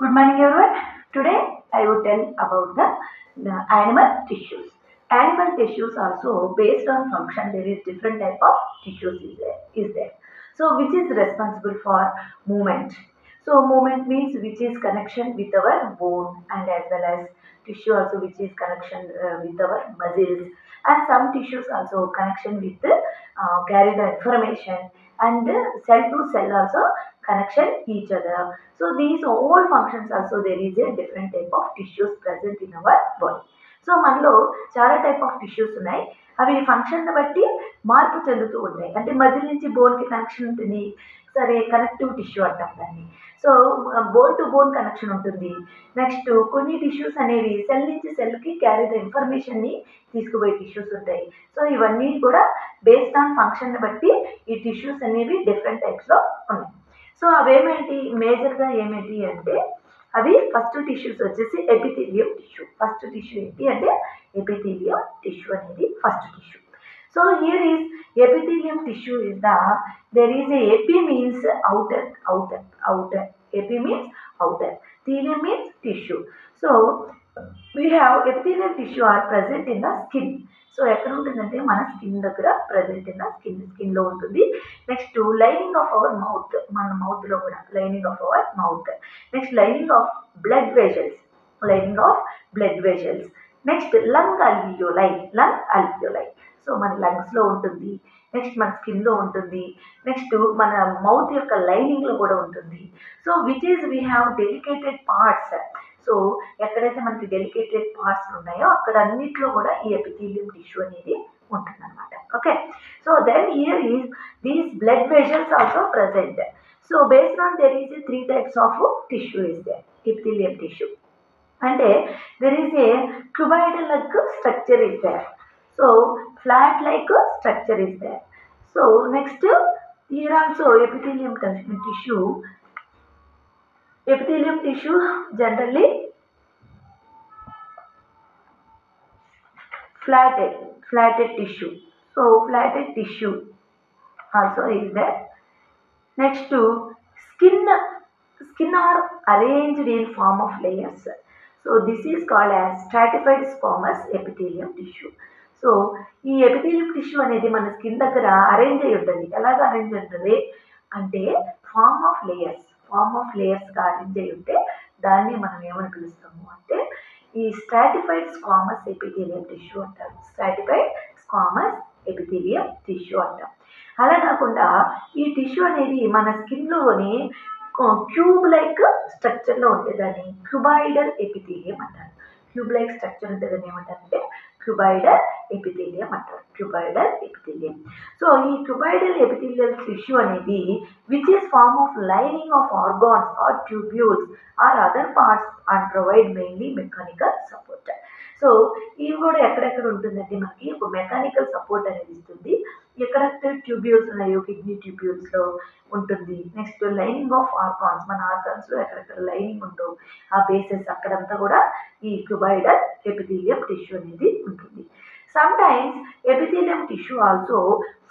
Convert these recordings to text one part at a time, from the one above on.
Good morning, everyone. Today I will tell about the animal tissues. Animal tissues also based on function. There is different type of tissues is there. So which is responsible for movement? So movement means which is connection with our bone and as well as tissue also which is connection with our muscles, and some tissues also connection with carry the information, and cell to cell also connection each other. So these all functions also there is a different type of tissues present in our body. So మనలో చాలా type of tissues ఉన్నాయి. అవి function బట్టి మార్పు చెందుతూ ఉంటాయి. అంటే muscle నుంచి బోన్కి కనెక్షన్ ఉంటుంది, సరే కనెక్టివ్ టిష్యూ అంటాం దాన్ని. So bone to bone connection ఉంటుంది. నెక్స్ట్ కొన్ని టిష్యూస్ అనేవి సెల్ నుంచి సెల్కి క్యారీ ద ఇన్ఫర్మేషన్ని తీసుకుపోయే టిష్యూస్ ఉంటాయి. సో ఇవన్నీ కూడా బేస్డ్ ఆన్ ఫంక్షన్ బట్టి ఈ టిష్యూస్ అనేవి డిఫరెంట్ టైప్స్లో ఉన్నాయి. సో అవేమేంటి మేజర్గా ఏమేంటి అంటే అవి ఫస్ట్ టిష్యూస్ వచ్చేసి ఎపిథీలియం టిష్యూ. ఫస్ట్ టిష్యూ ఏంటి అంటే ఎపిథీలియం టిష్యూ అనేది first tissue. So here is epithelium tissue is the there is a epi means outer. Epi means outer. Thelium means tissue. So we have epithelial tissue are present in the skin. So ఎక్కడ ఉంటుందంటే మన skin దగ్గర present in స్కిన్లో ఉంటుంది. Next lining of our mouth, మన మౌత్లో కూడా lining of our mouth. Next lining of blood vessels. Next lung alveoli. So మన లంగ్స్లో ఉంటుంది. Next మన స్కిన్లో ఉంటుంది. నెక్స్ట్ మన మౌత్ యొక్క లైనింగ్లో కూడా ఉంటుంది. So which is we have delicated parts. So ఎక్కడైతే మనకి డెలికేటెడ్ పార్ట్స్ ఉన్నాయో అక్కడ అన్నిట్లో కూడా ఈ ఎపిథీలియం టిష్యూ అనేది ఉంటుందన్నమాట. Okay, so then here is these blood vessels also present. So based on there is 3 types of tissue is there epithelium tissue. అంటే there is a cuboidal like structure is there. So flat like structure is there. So next here also epithelium tissue. Epithelium tissue generally flatted tissue. So flatted tissue also is there. Next to skin are arranged in form of layers. So this is called as stratified squamous epithelium tissue. So ఈ epithelium tissue అనేది మన skin దగ్గర arrange అయి ఉంటుంది. ఎలాగ arrange ఉంటుంది అంటే form of లేయర్స్గా arrange అయి ఉంటే దాన్ని మనం ఏమని పిలుస్తాము అంటే ఈ స్ట్రాటిఫైడ్ స్క్వామస్ ఎపిథీలియం టిష్యూ అంటారు. అంటాం. అలా కాకుండా ఈ టిష్యూ అనేది మన స్కిన్లోని క్యూబ్ లైక్ స్ట్రక్చర్లో ఉంటుందని క్యూబాయిడల్ ఎపిథీలియం అంటారు. క్యూబ్ లైక్ స్ట్రక్చర్ ఉంటుందని ఏమంటారంటే క్యూబాయిడల్ ఎపిథీలియం అంటారు. సో ఈ క్యూబాయిడల్ ఎపిథీలియల్ టిష్యూ అనేది which is form of lining of organs or tubules or other parts and provide mainly mechanical support. So ఇవి కూడా ఎక్కడెక్కడ ఉంటుందంటే మనకి ఒక మెకానికల్ సపోర్ట్ అనేది ఇస్తుంది. ఎక్కడైతే ట్యూబ్యూల్స్ ఉన్నాయో కిడ్నీ ట్యూబ్యూల్స్లో ఉంటుంది. నెక్స్ట్ లైనింగ్ ఆఫ్ ఆర్గాన్స్, మన ఆర్గాన్స్లో ఎక్కడెక్కడ లైనింగ్ ఉందో ఆ బేసెస్ అక్కడంతా కూడా ఈ క్యూబాయిడల్ ఎపిథీలియం టిష్యూ అనేది ఉంటుంది. Sometimes epithelium tissue also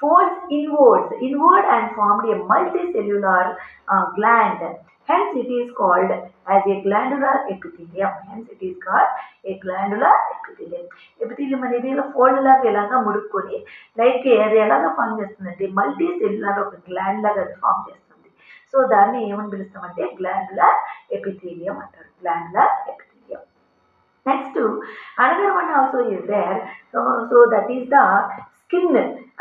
folds inward and formed a multicellular gland. Hence it is called as a glandular epithelium. Epithelium అనేది ఇలా ఫోల్డ్ లాగా ఎలాగా ముడుక్కొని లైక్ అది ఎలాగా ఫామ్ చేస్తుందంటే మల్టీ సెల్యులర్ ఒక గ్లాండ్ లాగా అది ఫామ్ చేస్తుంది. సో దాన్ని ఏమని పిలుస్తామంటే గ్లాండులర్ ఎపిథీలియం అంటారు. Next, another one also is there. So that is the skin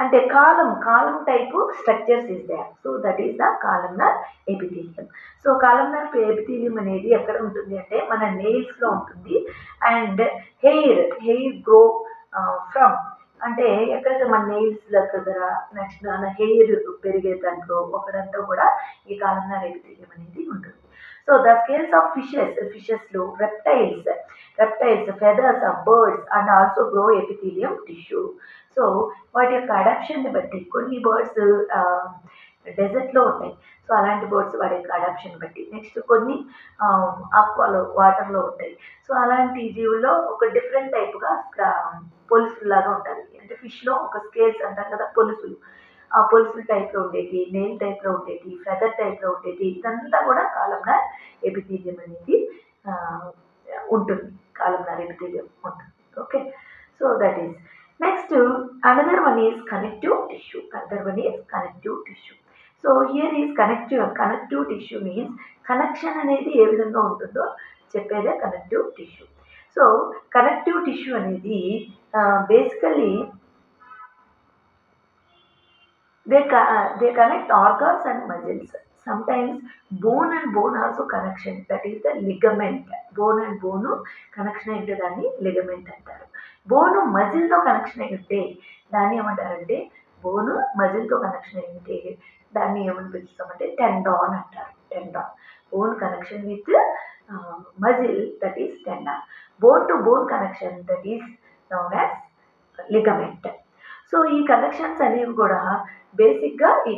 అంటే column type structures is there. So that is the columnar epithelium. So columnar epithelium అనేది ఎక్కడ ఉంటుంది అంటే మన నెయిల్స్లో ఉంటుంది. అండ్ హెయిర్ గ్రో ఫ్రమ్ అంటే ఎక్కడైతే మన నెయిల్స్ దగ్గర నెక్స్ట్ మన హెయిర్ పెరిగే దాంట్లో ఒకడంతా కూడా ఈ కాలమ్నార్ ఎపిథీలియం అనేది ఉంటుంది. సో ద స్కేల్స్ ఆఫ్ ఫిషెస్లో reptiles, feathers of birds and also grow epithelium tissue. So వాటి యొక్క అడాప్షన్ని బట్టి కొన్ని బర్డ్స్ డెజర్ట్లో ఉంటాయి. సో అలాంటి బర్డ్స్ వాటి యొక్క అడాప్షన్ బట్టి. నెక్స్ట్ కొన్ని ఆక్వాలో వాటర్లో ఉంటాయి. సో అలాంటి జీవుల్లో ఒక డిఫరెంట్ టైప్గా పొలుసులాగా ఉంటుంది. అంటే ఫిష్లో ఒక స్కేల్స్ అంటారు కదా పొలుసులు, పొలుసుల టైప్లో ఉండేటి, నెయిల్ టైప్లో ఉండేటి, ఫెదర్ టైప్లో ఉండేటి, ఇదంతా కూడా కాలమ్నార్ ఎపిథీలియం అనేది ఉంటుంది. కాలమ్నార్ ఎపిథీలియం ఉంటుంది. Okay, so that is. Next another one is connective tissue. Another one is connective tissue. So here is connective tissue means connection అనేది ఏ విధంగా ఉంటుందో చెప్పేదే connective tissue. So connective tissue అనేది basically they connect organs and muscles. Sometimes bone and bone also connection, that is the ligament. Bone and bone connection అయితే దాన్ని ligament అంటారు. బోను మజిల్తో connection అయితే దాన్ని ఏమంటారంటే, బోను మజిల్తో కనెక్షన్ అయితే దాన్ని ఏమని పిలుస్తామంటే టెండాన్ అంటారు. Tendon, bone connection with muscle, that is tendon. Bone to bone connection, that is noun as ligament. So ఈ కనెక్షన్స్ అనేవి కూడా బేసిక్గా ఈ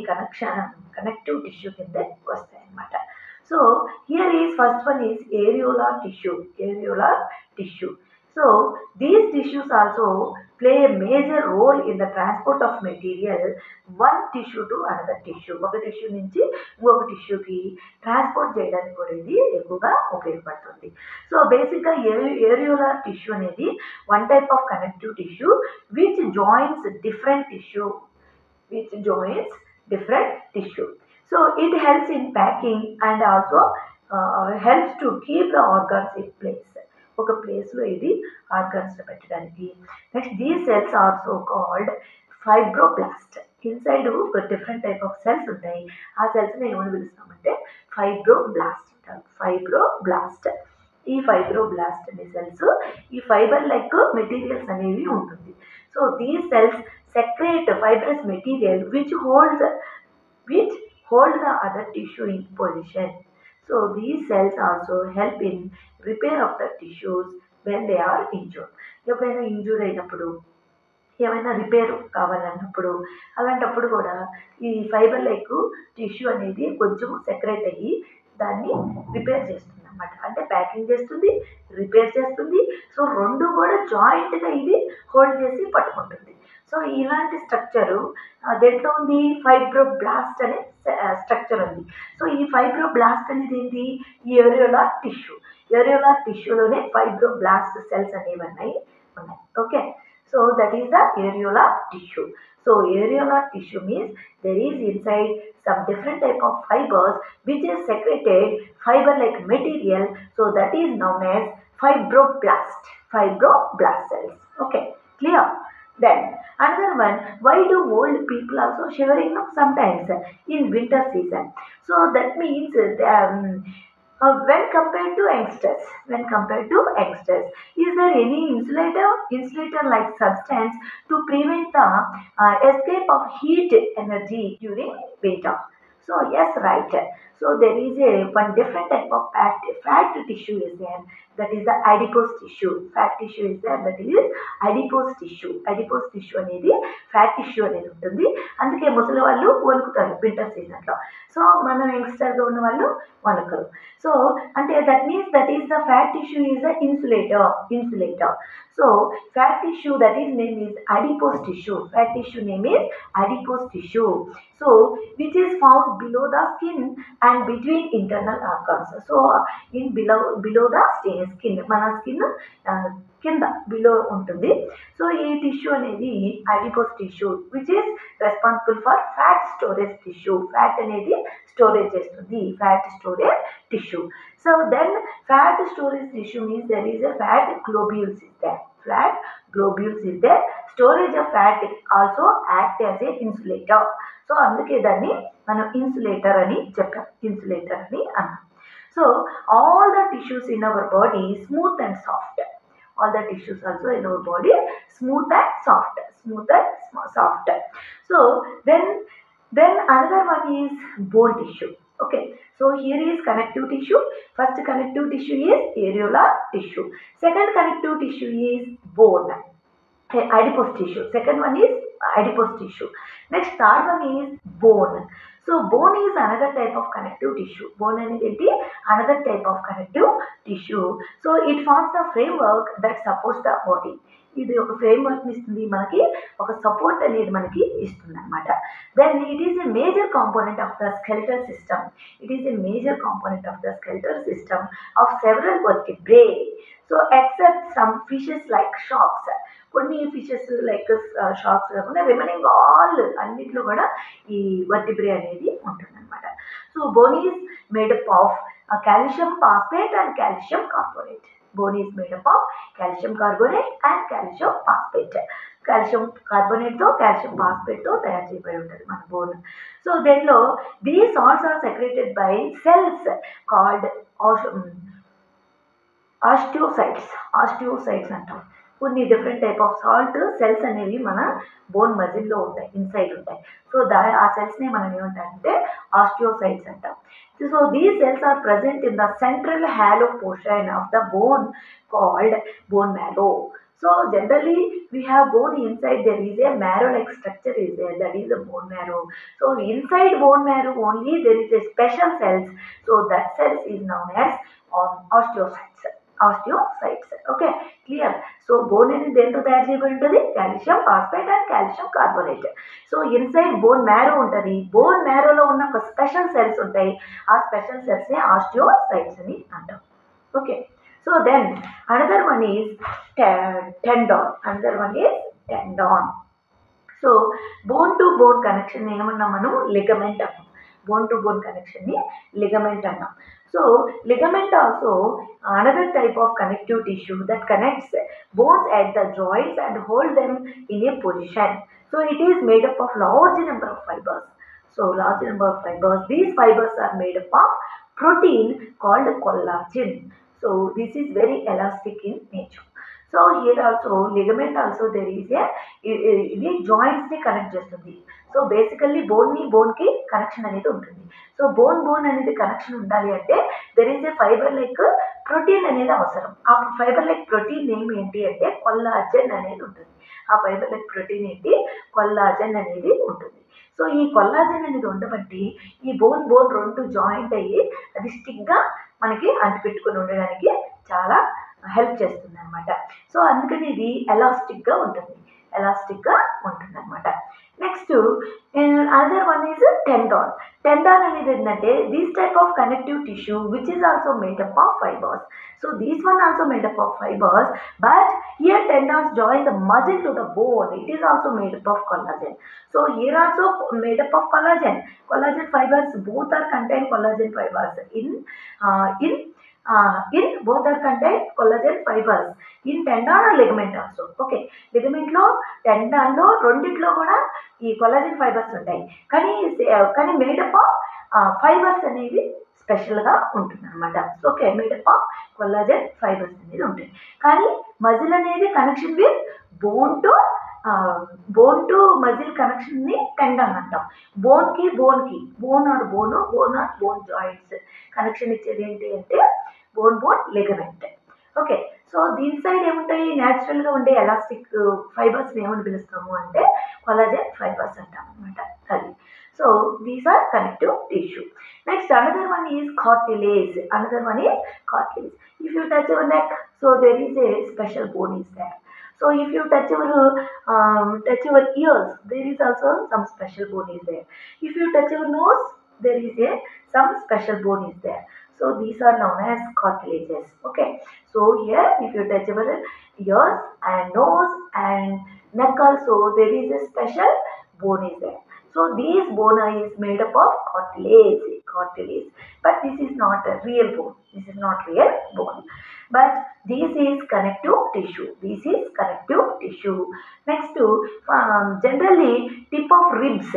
కనెక్టివ్ టిష్యూ కింద వస్తాయి అన్నమాట. So here is first one is areolar tissue. So these tissues also play a major role in the transport of material one tissue to another tissue. ఒక tissue నుంచి ఇంకొక టిష్యూకి ట్రాన్స్పోర్ట్ చేయడానికి కూడా ఇది ఎక్కువగా ఉపయోగపడుతుంది. సో బేసిక్గా ఏరియోలార్ టిష్యూ అనేది one type of connective tissue which joins different tissue. So it helps in packing and also helps to keep the organs in place. ఒక ప్లేస్లో ఇది ఆర్గాన్స్ పెట్టడానికి. Next these cells also called fibroblast. Inside ఒక different type of cells ఉంటాయి. ఆ సెల్స్ని ఏమని పిలుస్తామంటే fibroblast అంటారు. Fibroblast. ఈ ఫైబ్రోబ్లాస్ట్ అనే సెల్స్ ఈ ఫైబర్ లైక్ మెటీరియల్స్ అనేవి ఉంటుంది. So these cells secrete fibrous material which hold the other tissue in position. So these cells also help in repair of the tissues when they are injured. ఎప్పుడైనా injure అయినప్పుడు, ఏమైనా repair కావాలన్నప్పుడు, అలాంటప్పుడు కూడా ఈ fibre like tissue అనేది కొంచెం secrete అయ్యి దాన్ని రిపేర్ చేస్తుంది అన్నమాట. అంటే ప్యాకింగ్ చేస్తుంది, రిపేర్ చేస్తుంది. సో రెండు కూడా జాయింట్గా ఇది హోల్డ్ చేసి పట్టుకుంటుంది. సో ఇలాంటి స్ట్రక్చరు దేంట్లో ఉంది? ఫైబ్రోబ్లాస్ట్ అనే స్ట్రక్చర్ ఉంది. సో ఈ ఫైబ్రోబ్లాస్ట్ అనేది ఏంటి? ఈ ఏరియోలార్ టిష్యూలోనే ఫైబ్రోబ్లాస్ట్ సెల్స్ అనేవి ఉన్నాయి. Okay, so that is the areolar tissue. So areolar tissue means there is inside some different type of fibers which is secreted fiber like material. So that is known as fibroblast cells. Okay, clear? Then another one, why do old people also shivering sometimes in winter season? So that means when compared to youngsters, is there any insulator like substance to prevent the escape of heat energy during winter? So yes, right. So there is one different type of fat tissue is there, that is the adipose tissue. Fat tissue is there, that is adipose tissue అనేది fat tissue అనేది ఉంటుంది. అందుకే ముసలి వాళ్ళు వణుకుతారు winter సీజన్లో. So మనం యంగ్స్టర్గా ఉన్న వాళ్ళు వణుకరు. సో అంటే that means that is the fat tissue is the insulator. So fat tissue, that is name is adipose tissue. Fat tissue name is adipose tissue. So which is found below the skin and between internal organs. So in below the skin, మన skin కింద below ఉంటుంది. So ఈ tissue అనేది adipose tissue which is responsible for fat storage tissue. Fat అనేది storage చేస్తుంది, fat storage tissue. So then fat storage tissue means there is a fat globules is there. Storage of fat also act as a insulator. So అందుకే దాన్ని మనం insulator అని చెప్పాం. So all the tissues in our body smooth and soft. All the tissues also in our body smooth and soft. So then another one is bone tissue. Okay, so here is connective tissue. First connective tissue is areolar tissue. Second connective tissue is bone, adipose tissue. Second one is adipose tissue. Next third one is bone. So bone is another type of connective tissue. Bone అనేది another type of connective tissue. So it forms the framework that supports the body. ఇది ఒక ఫ్రేమ్వర్క్ని ఇస్తుంది, మనకి ఒక support అనేది మనకి ఇస్తుంది అనమాట. Then it is a major component of the skeletal system. It is a major component of the skeletal system of several vertebrae. So except some fishes like sharks, కొన్ని ఫిషెస్ లైక్ షార్క్స్ కాకుండా remaining all అన్నిట్లో కూడా ఈ vertebrae అనేది ఉంటుంది అనమాట. So bone is made up of calcium phosphate and calcium carbonate. Bone is made up of calcium carbonate and calcium phosphate. Calcium కార్బోనేట్తో calcium ఫాస్ఫేట్తో తయారు చేయబడి ఉంటుంది మన బోన్. సో దీనిలో these salts are secreted by cells called osteocytes అంటాం. కొన్ని different type of salt cells అనేవి మన బోన్ మజిల్లో ఉంటాయి, ఇన్సైడ్ ఉంటాయి. సో ఆ సెల్స్ని మనం ఏమంటారంటే ఆస్టియోసైట్స్ అంటాం. So these cells are present in the central hollow portion of the bone called bone marrow. So generally we have bone inside, there is a marrow-like structure is there, that is the bone marrow. So inside bone marrow only there is a special cells. So that cells is known as osteocytes. Okay, clear. So bone అనేది దేంతో తయారు చేయబడి ఉంటుంది? Calcium phosphate and calcium carbonate. So inside bone marrow ఉంటుంది. Bone మ్యారోలో ఉన్న ఒక special cells ఉంటాయి. ఆ స్పెషల్ సెల్స్ని ఆస్టియోసైట్స్ అని అంటాం. Okay, so then another one is tendon. So bone to bone connection ఏమన్నాం మనం? లిగమెంట్ అన్నాం. బోన్ టు బోన్ కనెక్షన్ని లిగమెంట్ అన్నాం. So ligament also another type of connective tissue that connects bones at the joints and hold them in a position. So it is made up of large number of fibers. So large number of fibers. These fibers are made up of protein called collagen. So this is very elastic in nature. So here also ligament also there is a ఇది joints ని connect చేస్తుంది. So basically bone కి connection అనేది ఉంటుంది. So bone అనేది connection ఉండాలి అంటే there is a fibre like protein అనేది అవసరం. ఆ ఫైబర్ లైక్ ప్రోటీన్ నేమ్ ఏంటి అంటే కొల్లాజెన్ అనేది ఉంటుంది. ఆ ఫైబర్ లైక్ ప్రోటీన్ ఏంటి? కొల్లాజెన్ అనేది ఉంటుంది. సో ఈ కొల్లాజెన్ అనేది ఉండబట్టి ఈ బోన్ రెండు జాయింట్ అయ్యి అది స్టిక్గా మనకి అంటిపెట్టుకుని ఉండడానికి చాలా హెల్ప్ చేస్తుంది అనమాట. సో అందుకని ఇది ఎలాస్టిక్గా ఉంటుంది అనమాట. Next another one is tendon. Tendon అనేది ఏంటంటే this type of connective tissue which is also made up of fibres. So these one also made up of fibres, but here tendons join the muscle to the bone. It is also made up of collagen. So here also made up of collagen fibers, both are contain collagen fibers in both are contain collagen fibers in tendon or ligament also. Okay, ligament లో tendon లో రెండిట్లో కూడా ఈ collagen fibres ఉంటాయి. కానీ made up of fibres అనేవి స్పెషల్గా ఉంటుంది అనమాట. Okay, made up of collagen fibres అనేది ఉంటాయి. కానీ మజిల్ అనేది connection with bone to muscle connection ని టెండాన్ అంటాం. Bone or bone joints connection ఇచ్చేది ఏంటి అంటే బోన్ లిగమెంట్. ఓకే, సో దీని సైడ్ ఏముంటాయి? న్యాచురల్ గా ఉండే ఎలాస్టిక్ ఫైబర్స్ ఏమని పిలుస్తాము అంటే కొల్లాజెన్ ఫైబర్స్ అంటాం అనమాట. అది. So these are connective tissue. Next another one is cartilage. If you touch your neck, so there is a special bone is there. So if you touch your ears, there is also some special bone is there. If you touch your nose, there is some special bone is there. So these are known as cartilages. Okay, so here if you touch your ears and nose and neck also, there is a special bone is there. So this bone is made up of cartilage, but this is not a real bone. But this is connective tissue. Next to generally tip of ribs.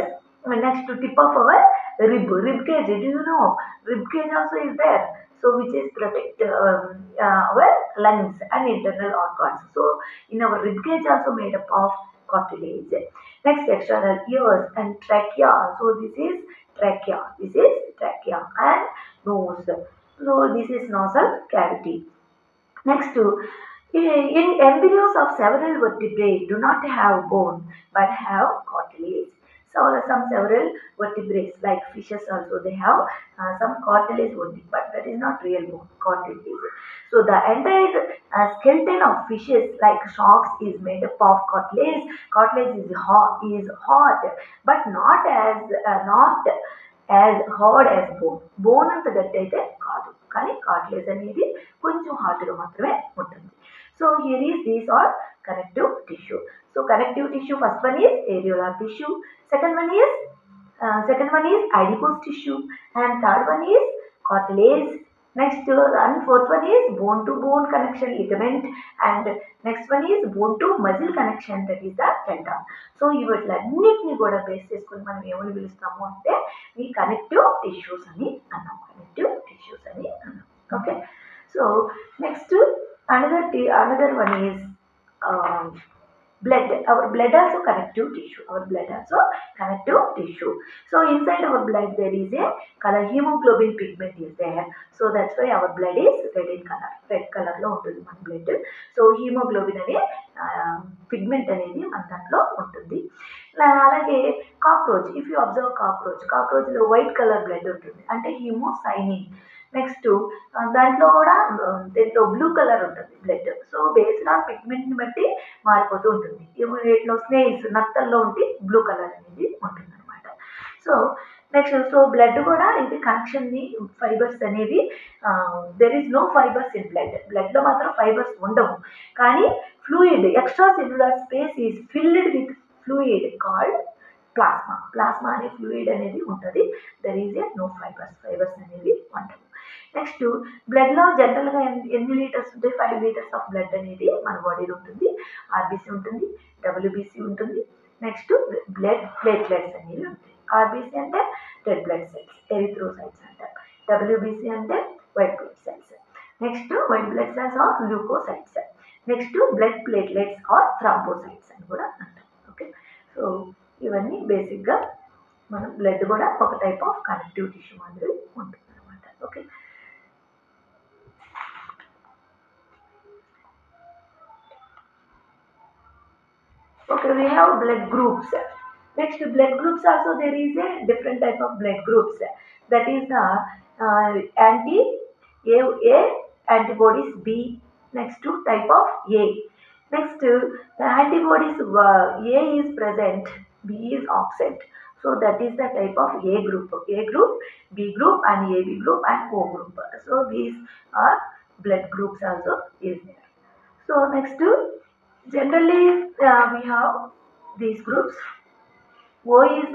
Next to tip of our rib cage. Do you know rib cage also is there? So which is protect our lungs and internal organs. So in our rib cage also made up of cartilage. Next, external ears and trachea. So this is trachea and nose. So this is nasal cavity. Next, in embryos of several vertebrae do not have bone but have cartilage. So some several vertebrates like fishes also they have some cartilage only, but that is not real bone cartilage. So the entire skeleton of fishes like sharks is made up of cartilage. Cartilage is hot, but not as hard as bone. Bone అంత గట్టి అయితే కాదు, కానీ cartilage అనేది కొంచెం హార్డ్గా మాత్రమే ఉంటుంది. So here is these are connective tissue. So connective tissue first one is areolar tissue, second one is adipose tissue, and third one is cartilage. Next and fourth one is bone to bone connection ligament, and next one is bone to muscle connection, that is the tendon. So ఇవట్లన్నిటిని కూడా base చేసుకొని మనం ఏమని పిలుస్తాము అంటే ఈ connective tissues అని అన్నాం. Okay. So next another one is blood. Our blood also connective tissue. So inside our blood there is a color hemoglobin pigment is there. So that's why our blood is red in color. Red color లో ఉంటుంది మన blood. So hemoglobin అనే pigment అనేది మన దాంట్లో ఉంటుంది. అలాగే cockroach, if you observe cockroach లో వైట్ కలర్ బ్లడ్ ఉంటుంది, అంటే హీమోసైనిన్. నెక్స్ట్ దాంట్లో కూడా బ్లూ కలర్ ఉంటుంది బ్లడ్. సో బేస్డ్ ఆన్ పిగ్మెంట్ని బట్టి మారిపోతూ ఉంటుంది. వీటిలో స్నేల్స్ నత్తల్లో ఉంటే బ్లూ కలర్ అనేది ఉంటుంది అనమాట. సో నెక్స్ట్ బ్లడ్ కూడా ఇది కనెక్షన్ని ఫైబర్స్ అనేవి there is no fibres in బ్లడ్లో మాత్రం ఫైబర్స్ ఉండవు, కానీ fluid extracellular space is filled with fluid called plasma అనే ఫ్లూయిడ్ అనేది ఉంటుంది. There is a no fibres అనేవి ఉండవు. నెక్స్ట్ బ్లడ్లో జనరల్గా ఎన్ని లీటర్స్ ఉంటాయి? 5 లీటర్స్ ఆఫ్ బ్లడ్ అనేది మన బాడీలో ఉంటుంది. ఆర్బీసీ ఉంటుంది, డబ్ల్యూబీసీ ఉంటుంది, నెక్స్ట్ బ్లడ్ ప్లేట్లెట్స్ అనేవి ఉంటాయి. ఆర్బీసీ అంటే రెడ్ బ్లడ్ సెల్స్, ఎరిథ్రోసైట్స్ అంటారు. డబ్ల్యూబీసీ అంటే white blood cells. Next white blood cells are leucocytes. Next blood platelets are thrombocytes అని కూడా అంటారు. ఓకే. సో ఇవన్నీ బేసిక్గా మనం బ్లడ్ కూడా ఒక టైప్ ఆఫ్ కనెక్టివ్ టిష్యూ మాదిరి ఉంటుంది అనమాట. Okay. Okay, we have blood groups. Next, blood groups also there is a different type of blood groups. That is the anti-A antibodies B. Next to type of A. Next, the antibodies A is present, B is absent. So that is the type of A group, B group, and AB group, and O group. So these are blood groups also is there. So next, generally we have these groups. O is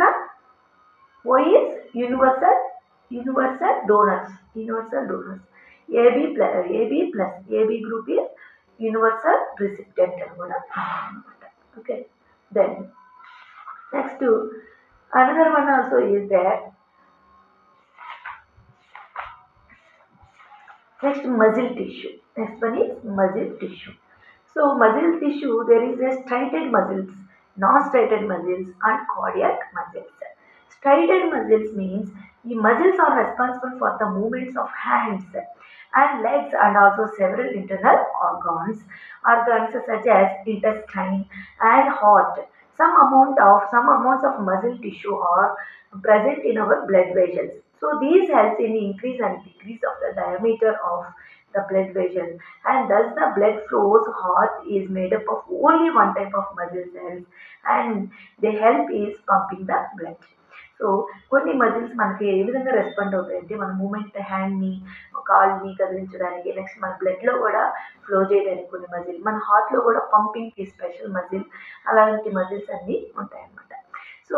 universal donors. AB group is universal recipient. Okay. Then next another one also is there. Next, muscle tissue. Next one is muscle tissue. So muscle tissue, there is a striated muscles, non-striated muscles, and cardiac muscles. Striated muscles means the muscles are responsible for the movements of hands and legs, and also several internal organs such as intestine and heart. Some amounts of muscle tissue are present in our blood vessels. So these helps in increase and decrease of the diameter of the blood vessel, and thus the blood flows. Heart is made up of only one type of muscle cells, and they help is pumping the blood. So కొన్ని muscles మనకి ఏ విధంగా respond అవుతాయంటే మన moment హ్యాండ్ని కాల్ని కదిలించడానికి, next మన బ్లడ్లో కూడా flow చేయడానికి కొన్ని మజిల్, మన హార్ట్లో కూడా పంపింగ్కి స్పెషల్ మజిల్, అలాంటి మజిల్స్ అన్నీ ఉంటాయన్నమాట. సో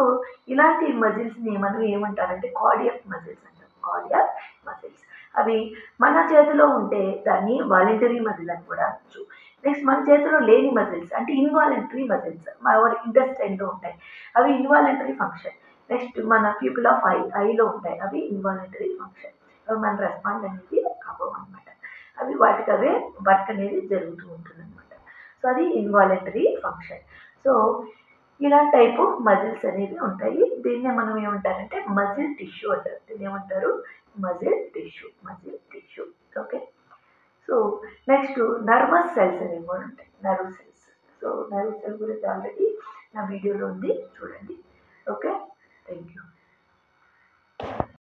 ఇలాంటి మజిల్స్ని మనం ఏమంటారంటే కార్డియాక్ మజిల్స్ అంటారు. కార్డియాక్ మజిల్స్ అవి మన చేతిలో ఉంటే దాన్ని వాలంటరీ మజిల్ అని కూడా అనొచ్చు. నెక్స్ట్ మన చేతిలో లేని మజిల్స్ అంటే ఇన్వాలంటరీ మజిల్స్, మన ఇంటెస్టైన్లో ఉంటాయి, అవి ఇన్వాలంటరీ ఫంక్షన్. నెక్స్ట్ మన పీపుల్ ఆఫ్ ఐలో ఉంటాయి, అవి ఇన్వాలంటరీ ఫంక్షన్. అవి మన రెస్పాండ్ అనేది అవ్వవు అనమాట. అవి వాటికి అవే వర్క్ అనేది జరుగుతూ ఉంటుంది అనమాట. సో అది ఇన్వాలంటరీ ఫంక్షన్. సో ఇలా టైప్ ఆఫ్ మజిల్స్ అనేవి ఉంటాయి. దీన్నే మనం ఏమంటారంటే మజిల్ టిష్యూ అంటారు. దీన్ని ఏమంటారు? Muscle tissue. Okay. So next nervous cells అనేవి కూడా ఉంటాయి, nerve cells. So nerve cell గురించి ఆల్రెడీ నా వీడియోలో ఉంది, చూడండి. ఓకే. Thank you.